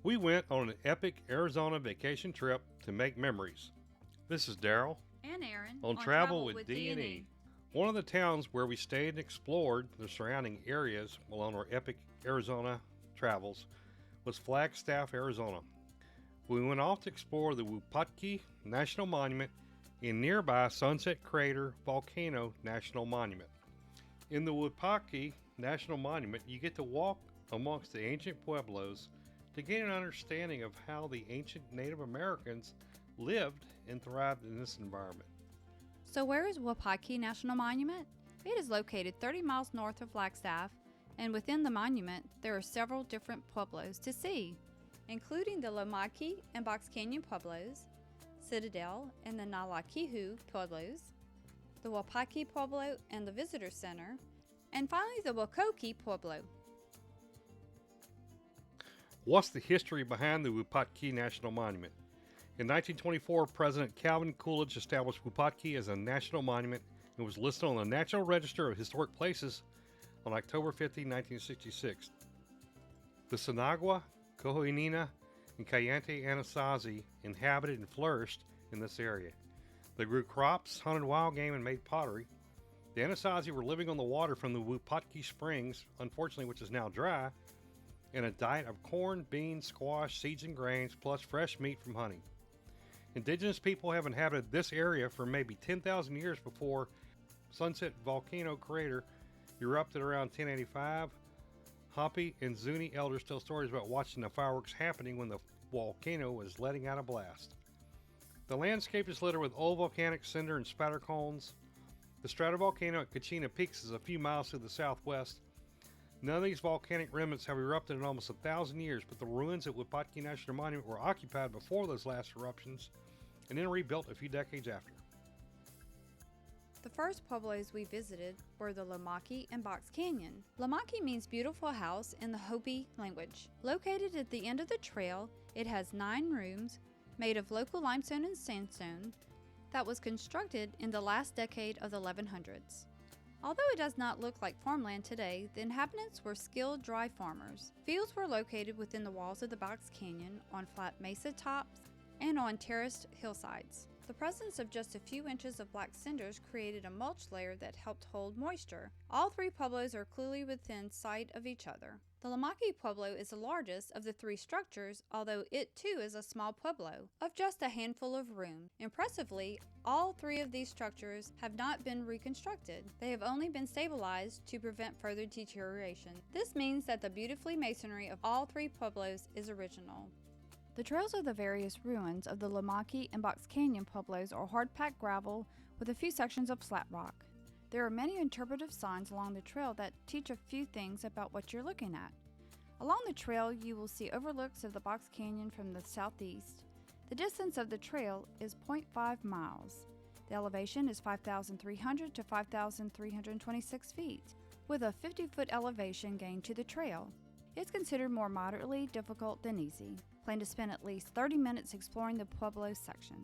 We went on an epic Arizona vacation trip to make memories. This is Daryl and Erin on Travel with D&E. One of the towns where we stayed and explored the surrounding areas while on our epic Arizona travels was Flagstaff, Arizona. We went off to explore the Wupatki National Monument in nearby Sunset Crater Volcano National Monument. In the Wupatki National Monument, you get to walk amongst the ancient Pueblos to gain an understanding of how the ancient Native Americans lived and thrived in this environment. So where is Wupatki National Monument? It is located 30 miles north of Flagstaff, and within the monument there are several different Pueblos to see, including the Lomaki and Box Canyon Pueblos, Citadel and the Nalakihu Pueblos, the Wupatki Pueblo and the Visitor Center, and finally the Wukoki Pueblo. What's the history behind the Wupatki National Monument? In 1924, President Calvin Coolidge established Wupatki as a national monument and was listed on the National Register of Historic Places on October 15, 1966. The Sinagua, Kohoinina, and Kayente Anasazi inhabited and flourished in this area. They grew crops, hunted wild game, and made pottery. The Anasazi were living on the water from the Wupatki Springs, unfortunately which is now dry, and a diet of corn, beans, squash, seeds, and grains, plus fresh meat from hunting. Indigenous people have inhabited this area for maybe 10,000 years before Sunset Volcano Crater erupted around 1085. Hopi and Zuni elders tell stories about watching the fireworks happening when the volcano was letting out a blast. The landscape is littered with old volcanic cinder and spatter cones. The stratovolcano at Kachina Peaks is a few miles to the southwest. None of these volcanic remnants have erupted in almost 1,000 years, but the ruins at Wupatki National Monument were occupied before those last eruptions and then rebuilt a few decades after. The first Pueblos we visited were the Lomaki and Box Canyon. Lomaki means beautiful house in the Hopi language. Located at the end of the trail, it has 9 rooms made of local limestone and sandstone that was constructed in the last decade of the 1100s. Although it does not look like farmland today, the inhabitants were skilled dry farmers. Fields were located within the walls of the Box Canyon, on flat mesa tops, and on terraced hillsides. The presence of just a few inches of black cinders created a mulch layer that helped hold moisture. All 3 pueblos are clearly within sight of each other. The Lomaki Pueblo is the largest of the 3 structures, although it too is a small pueblo, of just a handful of rooms. Impressively, all 3 of these structures have not been reconstructed. They have only been stabilized to prevent further deterioration. This means that the beautifully masonry of all 3 pueblos is original. The trails of the various ruins of the Lomaki and Box Canyon Pueblos are hard-packed gravel with a few sections of flat rock. There are many interpretive signs along the trail that teach a few things about what you're looking at. Along the trail, you will see overlooks of the Box Canyon from the southeast. The distance of the trail is 0.5 miles. The elevation is 5,300 to 5,326 feet, with a 50-foot elevation gain to the trail. It's considered more moderately difficult than easy. Plan to spend at least 30 minutes exploring the Pueblo section.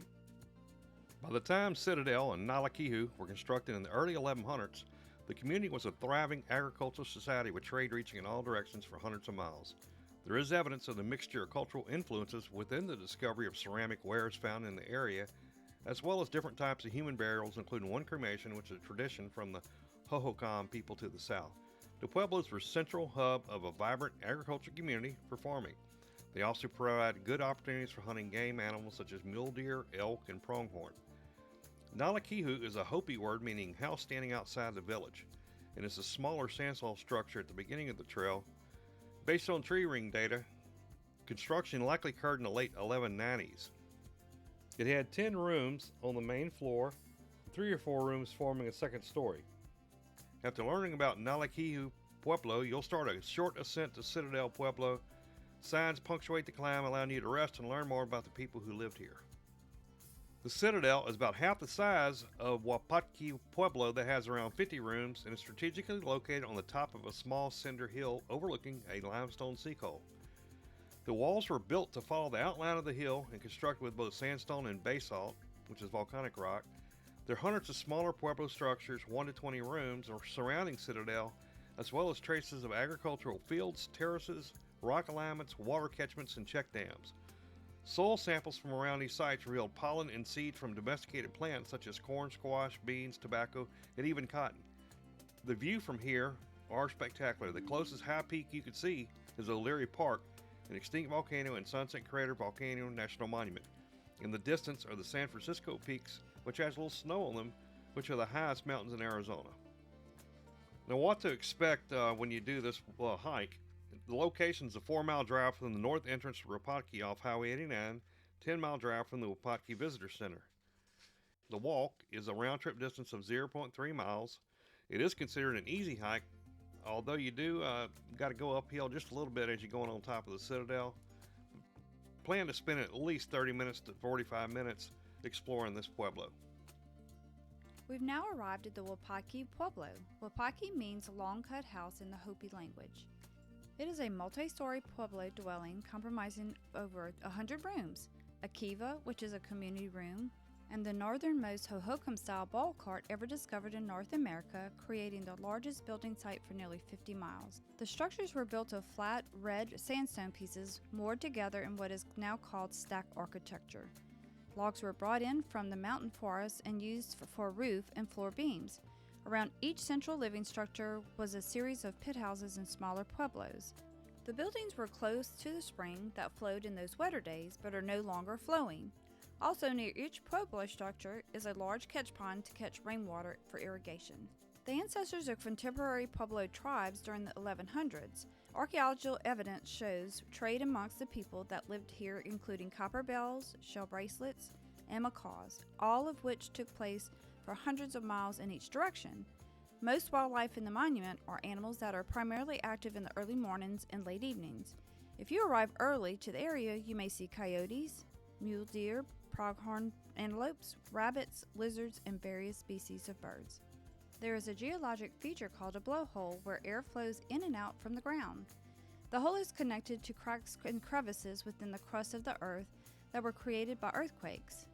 By the time Citadel and Nalakihu were constructed in the early 1100s, the community was a thriving agricultural society with trade reaching in all directions for hundreds of miles. There is evidence of the mixture of cultural influences within the discovery of ceramic wares found in the area, as well as different types of human burials, including one cremation, which is a tradition from the Hohokam people to the south. The Pueblos were a central hub of a vibrant agricultural community for farming. They also provide good opportunities for hunting game animals such as mule deer, elk, and pronghorn. Nalakihu is a Hopi word meaning house standing outside the village, and it's a smaller sandstone structure at the beginning of the trail. Based on tree ring data, construction likely occurred in the late 1190s. It had 10 rooms on the main floor, 3 or 4 rooms forming a second story. After learning about Nalakihu Pueblo, you'll start a short ascent to Citadel Pueblo. Signs punctuate the climb, allowing you to rest and learn more about the people who lived here. The Citadel is about half the size of Wupatki Pueblo that has around 50 rooms and is strategically located on the top of a small cinder hill overlooking a limestone sinkhole. The walls were built to follow the outline of the hill and constructed with both sandstone and basalt, which is volcanic rock. There are hundreds of smaller Pueblo structures, 1 to 20 rooms, surrounding Citadel, as well as traces of agricultural fields, terraces, rock alignments, water catchments, and check dams. Soil samples from around these sites revealed pollen and seeds from domesticated plants such as corn, squash, beans, tobacco, and even cotton. The view from here are spectacular. The closest high peak you could see is O'Leary Park, an extinct volcano, and Sunset Crater Volcano National Monument. In the distance are the San Francisco peaks, which has a little snow on them, which are the highest mountains in Arizona. Now, what to expect when you do this hike. The location is a 4-mile drive from the north entrance to Wupatki off Highway 89, 10-mile drive from the Wupatki Visitor Center. The walk is a round-trip distance of 0.3 miles. It is considered an easy hike, although you do got to go uphill just a little bit as you're going on top of the Citadel. Plan to spend at least 30 minutes to 45 minutes exploring this pueblo. We've now arrived at the Wukoki Pueblo. Wupatki means long cut house in the Hopi language. It is a multi-story pueblo dwelling comprising over 100 rooms, a kiva, which is a community room, and the northernmost Hohokam-style ball cart ever discovered in North America, creating the largest building site for nearly 50 miles. The structures were built of flat, red sandstone pieces moored together in what is now called stack architecture. Logs were brought in from the mountain forest and used for roof and floor beams. Around each central living structure was a series of pit houses and smaller pueblos. The buildings were close to the spring that flowed in those wetter days but are no longer flowing. Also near each pueblo structure is a large catch pond to catch rainwater for irrigation. The ancestors of contemporary Pueblo tribes during the 1100s, archaeological evidence shows trade amongst the people that lived here, including copper bells, shell bracelets, and macaws, all of which took place for hundreds of miles in each direction. Most wildlife in the monument are animals that are primarily active in the early mornings and late evenings. If you arrive early to the area, you may see coyotes, mule deer, pronghorn antelopes, rabbits, lizards, and various species of birds. There is a geologic feature called a blowhole where air flows in and out from the ground. The hole is connected to cracks and crevices within the crust of the earth that were created by earthquakes.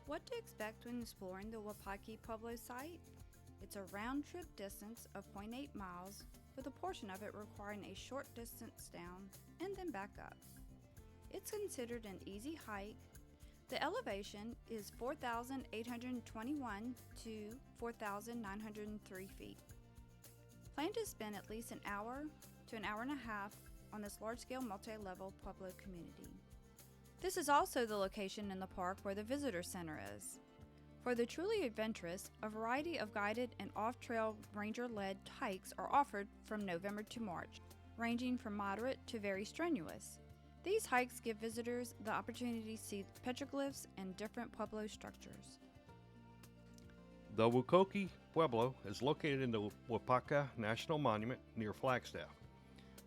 What to expect when exploring the Wupatki Pueblo site? It's a round-trip distance of 0.8 miles, with a portion of it requiring a short distance down and then back up. It's considered an easy hike. The elevation is 4,821 to 4,903 feet. Plan to spend at least an hour to an hour and a half on this large-scale multi-level Pueblo community. This is also the location in the park where the visitor center is. For the truly adventurous, a variety of guided and off-trail ranger-led hikes are offered from November to March, ranging from moderate to very strenuous. These hikes give visitors the opportunity to see petroglyphs and different Pueblo structures. The Wukoki Pueblo is located in the Wupatki National Monument near Flagstaff.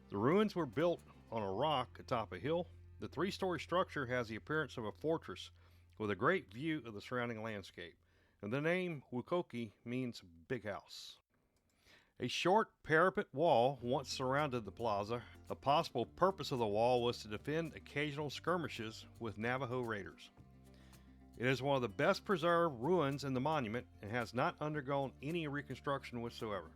The ruins were built on a rock atop a hill. The 3-story structure has the appearance of a fortress with a great view of the surrounding landscape, and the name Wukoki means big house. A short parapet wall once surrounded the plaza. The possible purpose of the wall was to defend occasional skirmishes with Navajo raiders. It is one of the best preserved ruins in the monument and has not undergone any reconstruction whatsoever.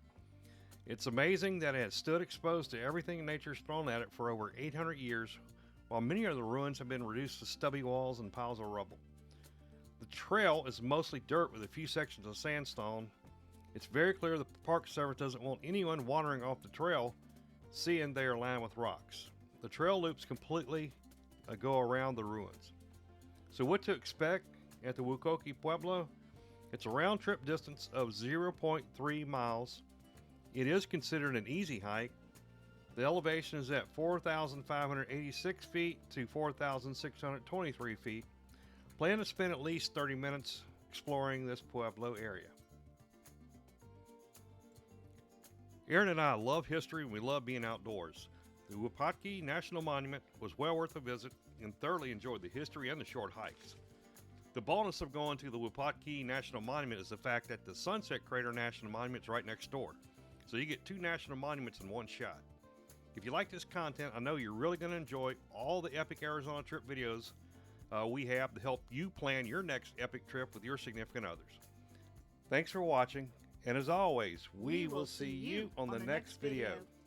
It's amazing that it has stood exposed to everything nature's thrown at it for over 800 years, while many of the ruins have been reduced to stubby walls and piles of rubble. The trail is mostly dirt with a few sections of sandstone. It's very clear the Park Service doesn't want anyone wandering off the trail, seeing they are lined with rocks. The trail loops completely go around the ruins. So what to expect at the Wukoki Pueblo? It's a round-trip distance of 0.3 miles. It is considered an easy hike. The elevation is at 4,586 feet to 4,623 feet. Plan to spend at least 30 minutes exploring this Pueblo area. Erin and I love history and we love being outdoors. The Wupatki National Monument was well worth a visit and thoroughly enjoyed the history and the short hikes. The bonus of going to the Wupatki National Monument is the fact that the Sunset Crater National Monument is right next door. So you get 2 national monuments in one shot. If you like this content, I know you're really going to enjoy all the epic Arizona trip videos we have to help you plan your next epic trip with your significant others. Thanks for watching, and as always, we will see you on the next video.